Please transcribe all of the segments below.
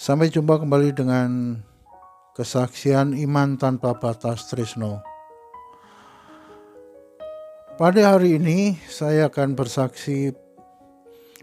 Sampai jumpa kembali dengan kesaksian iman tanpa batas tresno. Pada hari ini saya akan bersaksi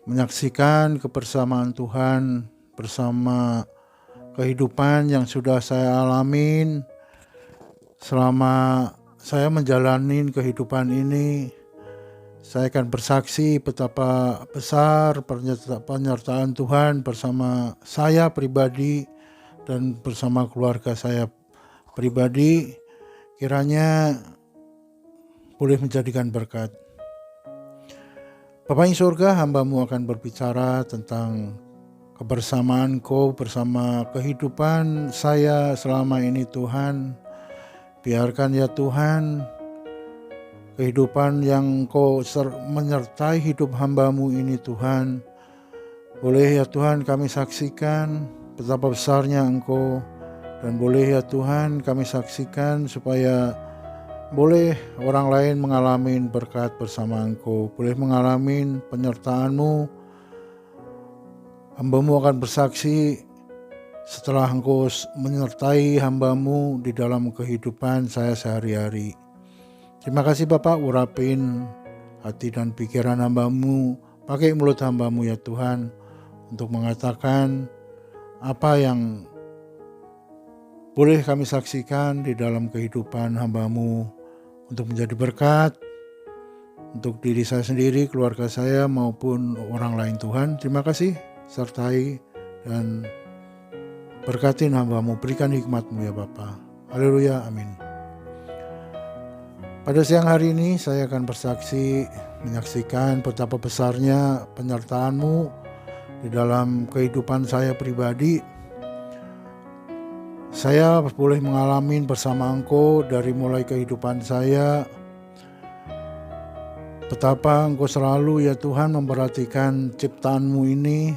menyaksikan kebersamaan Tuhan bersama kehidupan yang sudah saya alamin selama saya menjalani kehidupan ini. Saya akan bersaksi betapa besar penyertaan Tuhan bersama saya pribadi dan bersama keluarga saya pribadi. Kiranya boleh menjadikan berkat. Bapa di surga, hamba-Mu akan berbicara tentang kebersamaan Kau bersama kehidupan saya selama ini Tuhan. Biarkan ya Tuhan, kehidupan yang Kau menyertai hidup hamba-Mu ini Tuhan. Boleh ya Tuhan kami saksikan betapa besarnya Engkau. Dan boleh ya Tuhan kami saksikan supaya boleh orang lain mengalami berkat bersama Engkau. Boleh mengalami penyertaan-Mu. Hamba-Mu akan bersaksi setelah Engkau menyertai hamba-Mu di dalam kehidupan saya sehari-hari. Terima kasih Bapak, urapin hati dan pikiran hamba-Mu, pakai mulut hamba-Mu ya Tuhan, untuk mengatakan apa yang boleh kami saksikan di dalam kehidupan hamba-Mu, untuk menjadi berkat, untuk diri saya sendiri, keluarga saya, maupun orang lain Tuhan. Terima kasih, sertai dan berkatin hamba-Mu, berikan hikmat-Mu ya Bapak. Haleluya, amin. Pada siang hari ini saya akan bersaksi menyaksikan betapa besarnya penyertaan-Mu di dalam kehidupan saya pribadi. Saya boleh mengalami bersama Engkau dari mulai kehidupan saya. Betapa Engkau selalu ya Tuhan memperhatikan ciptaan-Mu ini.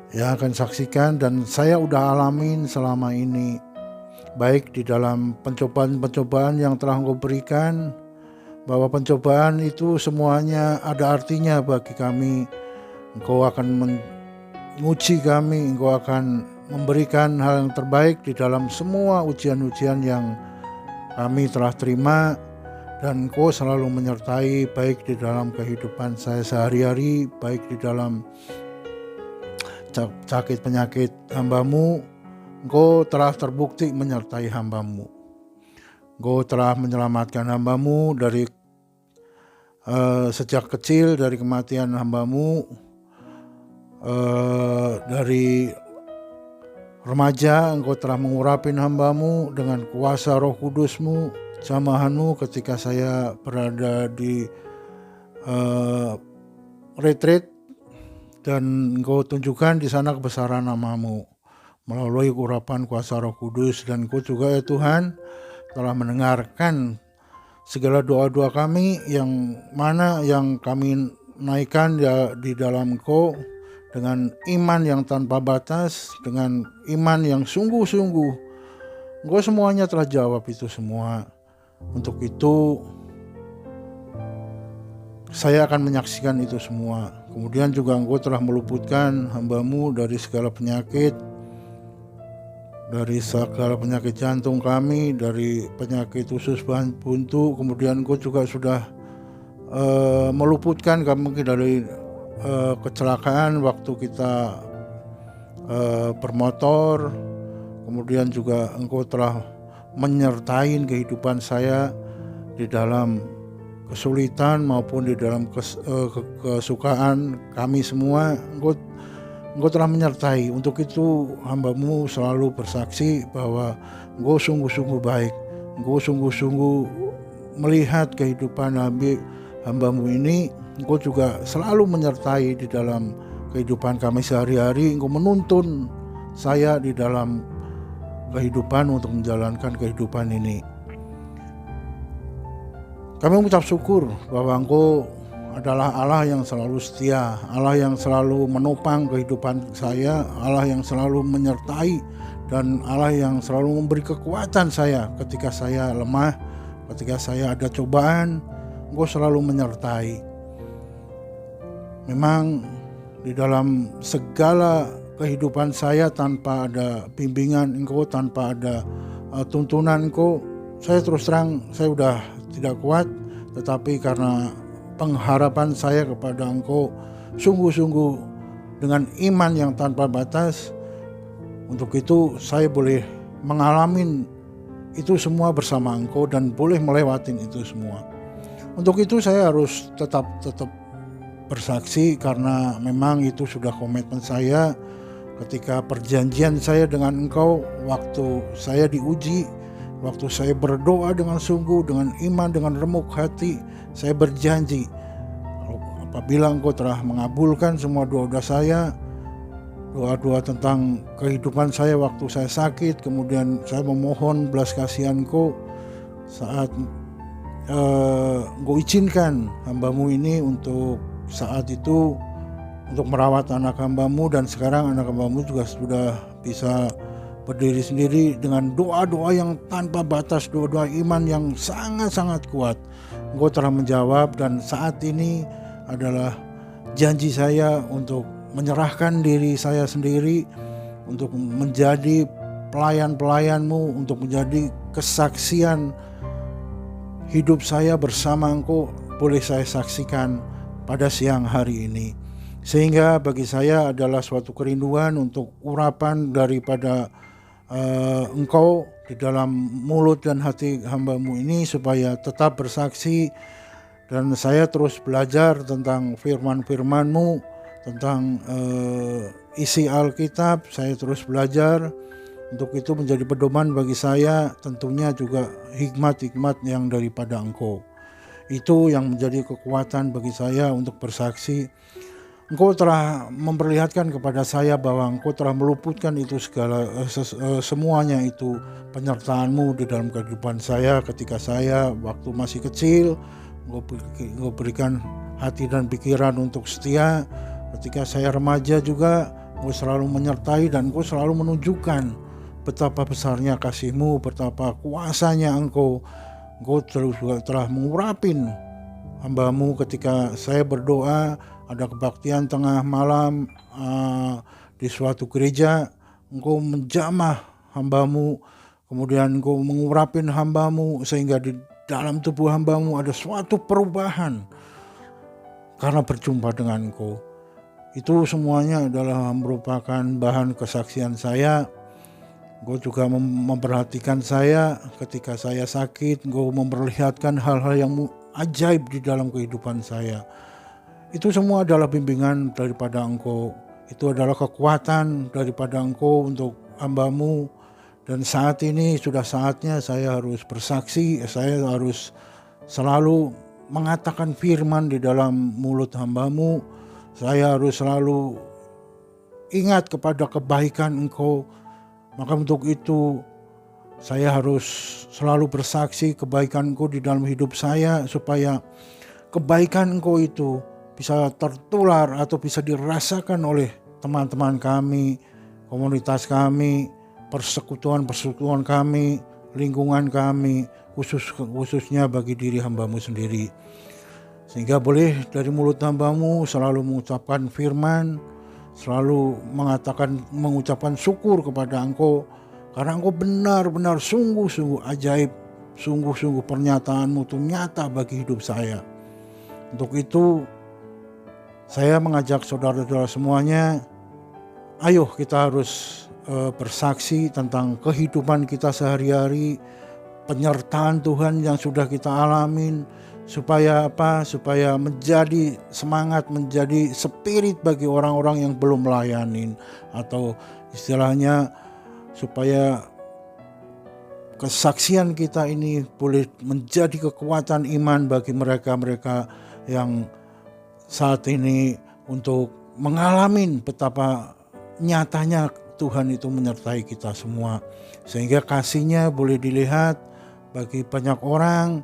Ya akan saksikan dan saya udah alamin selama ini. Baik di dalam pencobaan-pencobaan yang telah Engkau berikan, bahwa pencobaan itu semuanya ada artinya bagi kami. Engkau akan menguji kami, Engkau akan memberikan hal yang terbaik di dalam semua ujian-ujian yang kami telah terima. Dan Engkau selalu menyertai baik di dalam kehidupan saya sehari-hari, baik di dalam sakit penyakit hamba-Mu. Engkau telah terbukti menyertai hamba-Mu. Engkau telah menyelamatkan hamba-Mu dari sejak kecil, dari kematian hamba-Mu, dari remaja. Engkau telah mengurapin hamba-Mu dengan kuasa Roh Kudus-Mu, jamahan-Mu ketika saya berada di retreat, dan Engkau tunjukkan di sana kebesaran nama-Mu melalui urapan kuasa Roh Kudus. Dan Engkau juga ya Tuhan telah mendengarkan segala doa-doa kami yang mana yang kami naikkan ya di dalam Engkau dengan iman yang tanpa batas, dengan iman yang sungguh-sungguh. Engkau semuanya telah jawab itu semua. Untuk itu saya akan menyaksikan itu semua. Kemudian juga Engkau telah meluputkan hamba-Mu dari segala penyakit, dari segala penyakit jantung kami, dari penyakit usus buntu. Kemudian Engkau juga sudah meluputkan kami dari kecelakaan waktu kita bermotor. Kemudian juga Engkau telah menyertai kehidupan saya di dalam kesulitan maupun di dalam kesukaan kami semua. Engkau telah menyertai. Untuk itu hamba-Mu selalu bersaksi bahwa Engkau sungguh-sungguh baik. Engkau sungguh-sungguh melihat kehidupan hamba-Mu ini. Engkau juga selalu menyertai di dalam kehidupan kami sehari-hari. Engkau menuntun saya di dalam kehidupan untuk menjalankan kehidupan ini. Kami mengucap syukur bahwa Engkau adalah Allah yang selalu setia, Allah yang selalu menopang kehidupan saya, Allah yang selalu menyertai, dan Allah yang selalu memberi kekuatan saya ketika saya lemah, ketika saya ada cobaan. Engkau selalu menyertai. Memang di dalam segala kehidupan saya tanpa ada bimbingan Engkau, tanpa ada tuntunan Engkau, saya terus terang saya udah tidak kuat. Tetapi karena pengharapan saya kepada Engkau sungguh-sungguh dengan iman yang tanpa batas, untuk itu saya boleh mengalami itu semua bersama Engkau dan boleh melewatin itu semua. Untuk itu saya harus tetap bersaksi, karena memang itu sudah komitmen saya ketika perjanjian saya dengan Engkau. Waktu saya diuji, waktu saya berdoa dengan sungguh, dengan iman, dengan remuk hati, saya berjanji apabila Engkau telah mengabulkan semua doa-doa saya, doa-doa tentang kehidupan saya waktu saya sakit, kemudian saya memohon belas kasihan Engkau saat Engkau izinkan hamba-Mu ini untuk saat itu untuk merawat anak hamba-Mu, dan sekarang anak hamba-Mu juga sudah bisa berdiri sendiri dengan doa-doa yang tanpa batas, doa-doa iman yang sangat-sangat kuat. Engkau telah menjawab, dan saat ini adalah janji saya untuk menyerahkan diri saya sendiri untuk menjadi pelayan-pelayan-Mu, untuk menjadi kesaksian hidup saya bersama Engkau boleh saya saksikan pada siang hari ini. Sehingga bagi saya adalah suatu kerinduan untuk urapan daripada Engkau di dalam mulut dan hati hamba-Mu ini, supaya tetap bersaksi. Dan saya terus belajar tentang firman-firman-Mu, tentang isi Alkitab. Saya terus belajar. Untuk itu menjadi pedoman bagi saya, tentunya juga hikmat-hikmat yang daripada Engkau. Itu yang menjadi kekuatan bagi saya untuk bersaksi. Engkau telah memperlihatkan kepada saya bahwa Engkau telah meluputkan itu segala semuanya itu penyertaan-Mu di dalam kehidupan saya ketika saya waktu masih kecil. Engkau berikan hati dan pikiran untuk setia. Ketika saya remaja juga Engkau selalu menyertai, dan Engkau selalu menunjukkan betapa besarnya kasih-Mu, betapa kuasanya Engkau. Engkau juga telah mengurapin hamba-Mu ketika saya berdoa, ada kebaktian tengah malam di suatu gereja. Engkau menjamah hamba-Mu, kemudian Engkau mengurapin hamba-Mu sehingga di dalam tubuh hamba-Mu ada suatu perubahan karena berjumpa dengan Engkau. Itu semuanya adalah merupakan bahan kesaksian saya. Engkau juga memperhatikan saya ketika saya sakit. Engkau memperlihatkan hal-hal yang ajaib di dalam kehidupan saya. Itu semua adalah bimbingan daripada Engkau. Itu adalah kekuatan daripada Engkau untuk hamba-Mu. Dan saat ini sudah saatnya saya harus bersaksi. Saya harus selalu mengatakan firman di dalam mulut hamba-Mu. Saya harus selalu ingat kepada kebaikan Engkau. Maka untuk itu saya harus selalu bersaksi kebaikan Engkau di dalam hidup saya, supaya kebaikan Engkau itu bisa tertular atau bisa dirasakan oleh teman-teman kami, komunitas kami, persekutuan kami, lingkungan kami, khususnya bagi diri hamba-Mu sendiri. Sehingga boleh dari mulut hamba-Mu selalu mengucapkan firman, selalu mengucapkan syukur kepada Engkau, karena Engkau benar-benar sungguh-sungguh ajaib, sungguh-sungguh pernyataan-Mu itu nyata bagi hidup saya. Untuk itu saya mengajak saudara-saudara semuanya, ayo kita harus bersaksi tentang kehidupan kita sehari-hari, penyertaan Tuhan yang sudah kita alamin. Supaya apa? Supaya menjadi semangat, menjadi spirit bagi orang-orang yang belum melayanin, atau istilahnya supaya kesaksian kita ini boleh menjadi kekuatan iman bagi mereka-mereka yang saat ini untuk mengalami betapa nyatanya Tuhan itu menyertai kita semua, sehingga kasih-Nya boleh dilihat bagi banyak orang.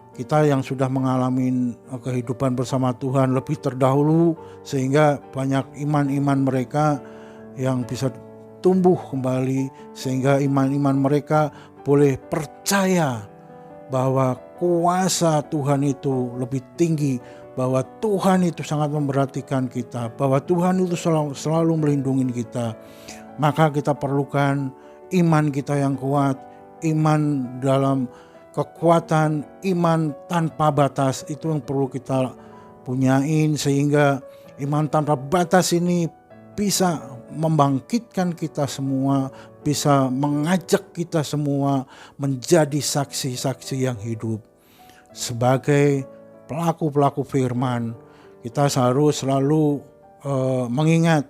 Kita yang sudah mengalami kehidupan bersama Tuhan lebih terdahulu, sehingga banyak iman-iman mereka yang bisa tumbuh kembali, sehingga iman-iman mereka boleh percaya bahwa kuasa Tuhan itu lebih tinggi, bahwa Tuhan itu sangat memperhatikan kita, bahwa Tuhan itu selalu melindungi kita. Maka kita perlukan iman kita yang kuat, iman dalam kekuatan, iman tanpa batas, itu yang perlu kita punyain, sehingga iman tanpa batas ini bisa membangkitkan kita semua, bisa mengajak kita semua menjadi saksi-saksi yang hidup. Sebagai pelaku-pelaku firman, kita harus selalu mengingat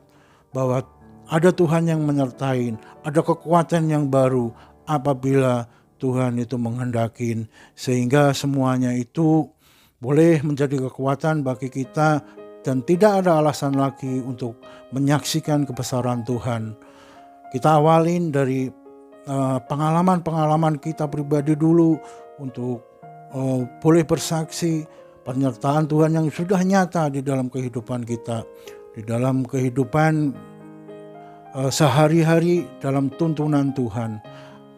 bahwa ada Tuhan yang menyertai, ada kekuatan yang baru apabila Tuhan itu menghendaki, sehingga semuanya itu boleh menjadi kekuatan bagi kita dan tidak ada alasan lagi untuk menyaksikan kebesaran Tuhan. Kita awalin dari pengalaman-pengalaman kita pribadi dulu untuk boleh bersaksi penyertaan Tuhan yang sudah nyata di dalam kehidupan kita, di dalam kehidupan sehari-hari, dalam tuntunan Tuhan.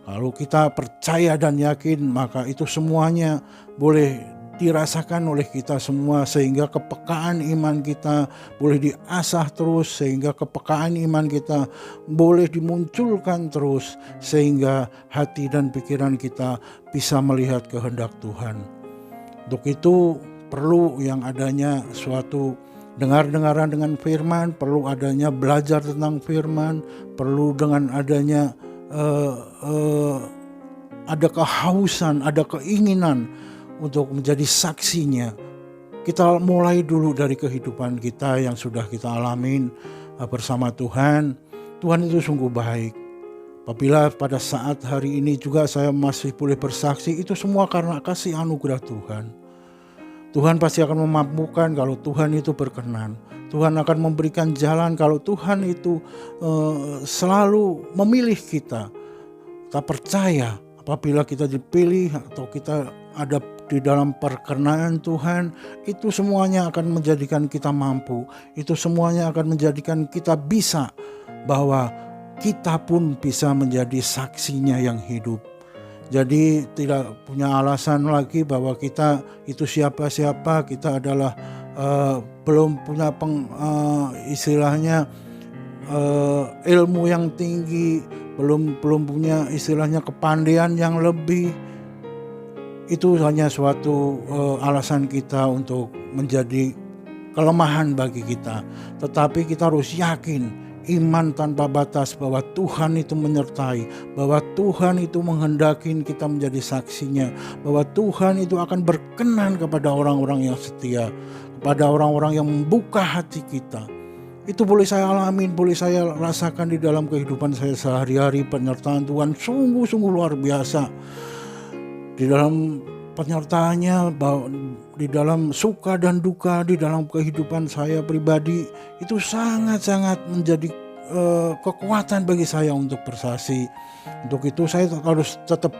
Kalau kita percaya dan yakin, maka itu semuanya boleh dirasakan oleh kita semua, sehingga kepekaan iman kita boleh diasah terus, sehingga kepekaan iman kita boleh dimunculkan terus, sehingga hati dan pikiran kita bisa melihat kehendak Tuhan. Untuk itu perlu yang adanya suatu dengar-dengaran dengan firman, perlu adanya belajar tentang firman, perlu dengan adanya ada kehausan, ada keinginan untuk menjadi saksinya. Kita mulai dulu dari kehidupan kita yang sudah kita alamin bersama Tuhan. Tuhan itu sungguh baik. Apabila pada saat hari ini juga saya masih boleh bersaksi, itu semua karena kasih anugerah Tuhan. Tuhan pasti akan memampukan kalau Tuhan itu berkenan. Tuhan akan memberikan jalan kalau Tuhan itu selalu memilih kita. Kita percaya apabila kita dipilih atau kita ada di dalam perkenan Tuhan, itu semuanya akan menjadikan kita mampu. Itu semuanya akan menjadikan kita bisa, bahwa kita pun bisa menjadi saksinya yang hidup. Jadi tidak punya alasan lagi bahwa kita itu siapa-siapa, kita adalah belum punya istilahnya ilmu yang tinggi, belum punya istilahnya kepandaian yang lebih. Itu hanya suatu alasan kita untuk menjadi kelemahan bagi kita. Tetapi kita harus yakin, iman tanpa batas, bahwa Tuhan itu menyertai, bahwa Tuhan itu menghendaki kita menjadi saksinya, bahwa Tuhan itu akan berkenan kepada orang-orang yang setia, kepada orang-orang yang membuka hati kita. Itu boleh saya alamin, boleh saya rasakan di dalam kehidupan saya sehari-hari. Penyertaan Tuhan sungguh-sungguh luar biasa. Di dalam penyertaannya, di dalam suka dan duka, di dalam kehidupan saya pribadi, itu sangat-sangat menjadi kekuatan bagi saya untuk bersaksi. Untuk itu saya harus tetap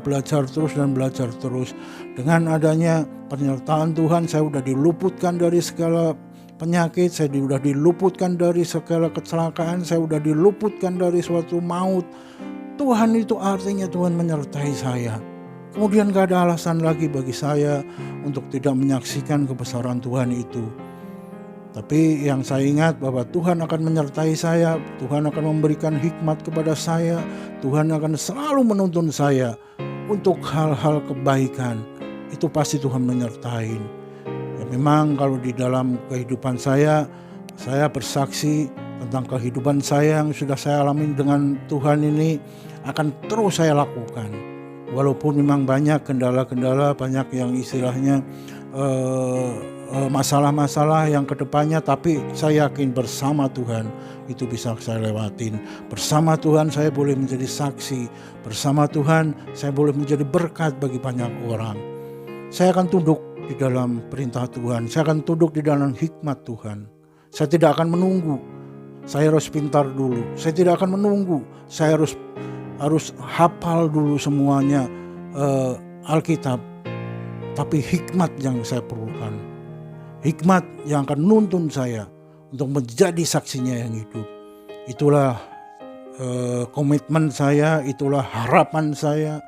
belajar terus dan belajar terus. Dengan adanya penyertaan Tuhan, saya sudah diluputkan dari segala penyakit, saya sudah diluputkan dari segala kecelakaan, saya sudah diluputkan dari suatu maut. Tuhan itu artinya Tuhan menyertai saya. Kemudian gak ada alasan lagi bagi saya untuk tidak menyaksikan kebesaran Tuhan itu. Tapi yang saya ingat bahwa Tuhan akan menyertai saya, Tuhan akan memberikan hikmat kepada saya, Tuhan akan selalu menuntun saya untuk hal-hal kebaikan. Itu pasti Tuhan menyertai. Ya memang kalau di dalam kehidupan saya bersaksi tentang kehidupan saya yang sudah saya alami dengan Tuhan ini akan terus saya lakukan. Walaupun memang banyak kendala-kendala, banyak yang istilahnya masalah-masalah yang kedepannya, tapi saya yakin bersama Tuhan itu bisa saya lewatin. Bersama Tuhan saya boleh menjadi saksi. Bersama Tuhan saya boleh menjadi berkat bagi banyak orang. Saya akan tunduk di dalam perintah Tuhan. Saya akan tunduk di dalam hikmat Tuhan. Saya tidak akan menunggu. Saya harus pintar dulu. Saya tidak akan menunggu. Saya harus hafal dulu semuanya Alkitab. Tapi hikmat yang saya perlukan, hikmat yang akan nuntun saya untuk menjadi saksinya yang hidup. Itulah komitmen saya, itulah harapan saya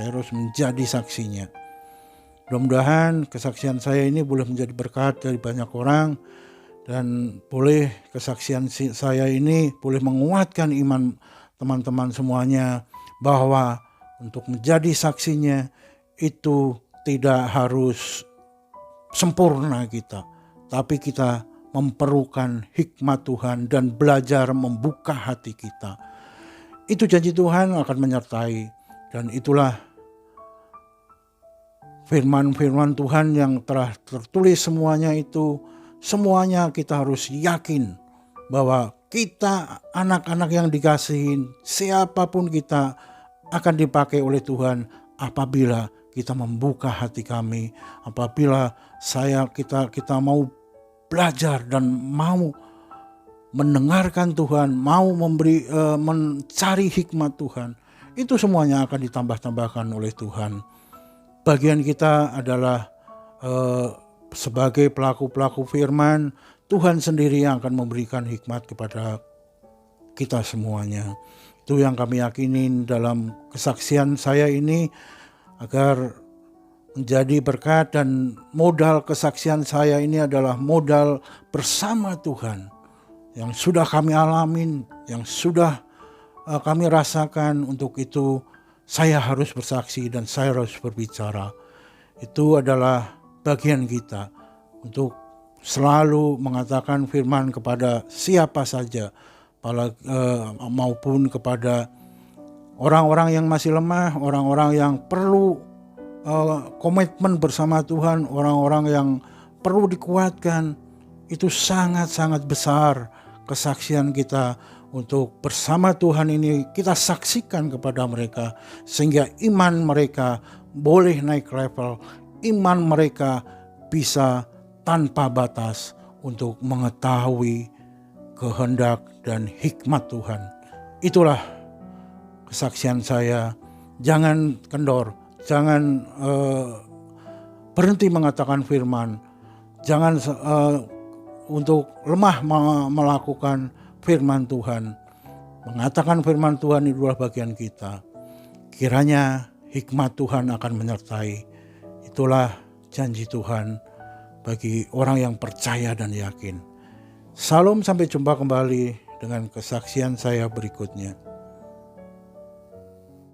harus menjadi saksinya. Mudah-mudahan kesaksian saya ini boleh menjadi berkat dari banyak orang, dan boleh kesaksian saya ini boleh menguatkan iman teman-teman semuanya, bahwa untuk menjadi saksinya itu tidak harus sempurna kita, tapi kita memerlukan hikmat Tuhan dan belajar membuka hati kita. Itu janji Tuhan akan menyertai, dan itulah firman-firman Tuhan yang telah tertulis semuanya itu. Semuanya kita harus yakin bahwa kita anak-anak yang dikasihin, siapapun kita akan dipakai oleh Tuhan apabila kita membuka hati kami, apabila kita mau belajar dan mau mendengarkan Tuhan, mau mencari hikmat Tuhan. Itu semuanya akan ditambah-tambahkan oleh Tuhan. Bagian kita adalah sebagai pelaku-pelaku firman, Tuhan sendiri yang akan memberikan hikmat kepada kita semuanya. Itu yang kami yakinin dalam kesaksian saya ini, agar menjadi berkat, dan modal kesaksian saya ini adalah modal bersama Tuhan yang sudah kami alamin, yang sudah kami rasakan. Untuk itu saya harus bersaksi dan saya harus berbicara. Itu adalah bagian kita untuk selalu mengatakan firman kepada siapa saja, maupun kepada orang-orang yang masih lemah, orang-orang yang perlu komitmen bersama Tuhan, orang-orang yang perlu dikuatkan. Itu sangat-sangat besar kesaksian kita untuk bersama Tuhan ini, kita saksikan kepada mereka, sehingga iman mereka boleh naik level, iman mereka bisa tanpa batas untuk mengetahui kehendak dan hikmat Tuhan. Itulah kesaksian saya. Jangan kendor, jangan berhenti mengatakan firman, jangan untuk lemah melakukan firman Tuhan. Mengatakan firman Tuhan itulah bagian kita. Kiranya hikmat Tuhan akan menyertai. Itulah janji Tuhan bagi orang yang percaya dan yakin. Salam, sampai jumpa kembali dengan kesaksian saya berikutnya.